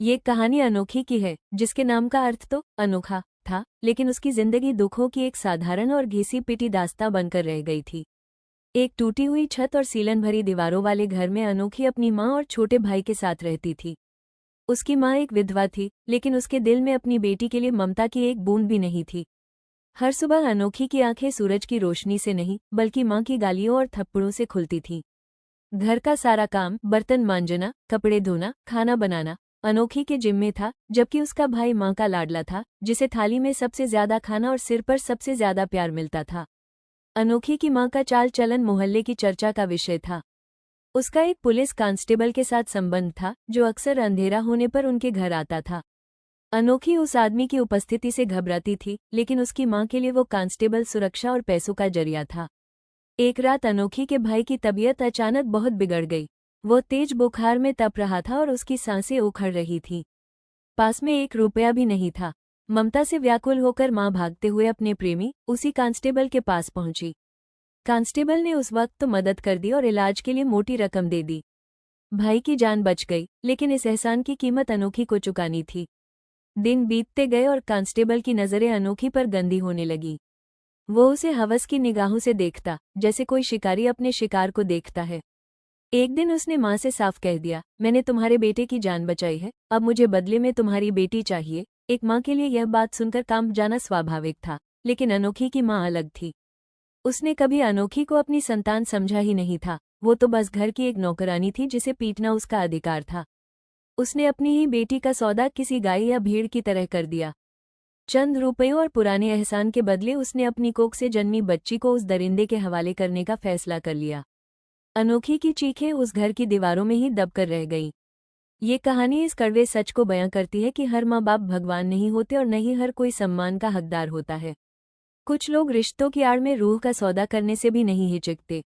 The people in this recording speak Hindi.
ये कहानी अनोखी की है, जिसके नाम का अर्थ तो अनोखा था, लेकिन उसकी जिंदगी दुखों की एक साधारण और घिसी-पिटी दास्तां बनकर रह गई थी। एक टूटी हुई छत और सीलन भरी दीवारों वाले घर में अनोखी अपनी माँ और छोटे भाई के साथ रहती थी। उसकी माँ एक विधवा थी, लेकिन उसके दिल में अपनी बेटी के लिए ममता की एक बूंद भी नहीं थी। हर सुबह अनोखी की आंखें सूरज की रोशनी से नहीं, बल्कि माँ की गालियों और थप्पड़ों से खुलती थीं। घर का सारा काम, बर्तन मांजना, कपड़े धोना, खाना बनाना, अनोखी के जिम्मे था, जबकि उसका भाई माँ का लाडला था, जिसे थाली में सबसे ज्यादा खाना और सिर पर सबसे ज्यादा प्यार मिलता था। अनोखी की माँ का चाल चलन मोहल्ले की चर्चा का विषय था। उसका एक पुलिस कांस्टेबल के साथ संबंध था, जो अक्सर अंधेरा होने पर उनके घर आता था। अनोखी उस आदमी की उपस्थिति से घबराती थी, लेकिन उसकी माँ के लिए वो कांस्टेबल सुरक्षा और पैसों का जरिया था। एक रात अनोखी के भाई की तबीयत अचानक बहुत बिगड़ गई। वो तेज बुखार में तप रहा था और उसकी सांसें उखड़ रही थीं। पास में एक रुपया भी नहीं था। ममता से व्याकुल होकर माँ भागते हुए अपने प्रेमी, उसी कांस्टेबल के पास पहुंची। कांस्टेबल ने उस वक्त तो मदद कर दी और इलाज के लिए मोटी रकम दे दी। भाई की जान बच गई, लेकिन इस एहसान की कीमत अनोखी को चुकानी थी। दिन बीतते गए और कांस्टेबल की नज़रें अनोखी पर गंदी होने लगी। वो उसे हवस की निगाहों से देखता, जैसे कोई शिकारी अपने शिकार को देखता है। एक दिन उसने माँ से साफ कह दिया, मैंने तुम्हारे बेटे की जान बचाई है, अब मुझे बदले में तुम्हारी बेटी चाहिए। एक माँ के लिए यह बात सुनकर कांप जाना स्वाभाविक था, लेकिन अनोखी की माँ अलग थी। उसने कभी अनोखी को अपनी संतान समझा ही नहीं था। वो तो बस घर की एक नौकरानी थी, जिसे पीटना उसका अधिकार था। उसने अपनी ही बेटी का सौदा किसी गाय या भीड़ की तरह कर दिया। चंद रुपयों और पुराने एहसान के बदले उसने अपनी कोख से जन्मी बच्ची को उस दरिंदे के हवाले करने का फैसला कर लिया। अनोखी की चीखें उस घर की दीवारों में ही दबकर रह गईं। ये कहानी इस कड़वे सच को बयां करती है कि हर माँ बाप भगवान नहीं होते और न ही हर कोई सम्मान का हकदार होता है। कुछ लोग रिश्तों की आड़ में रूह का सौदा करने से भी नहीं हिचकते।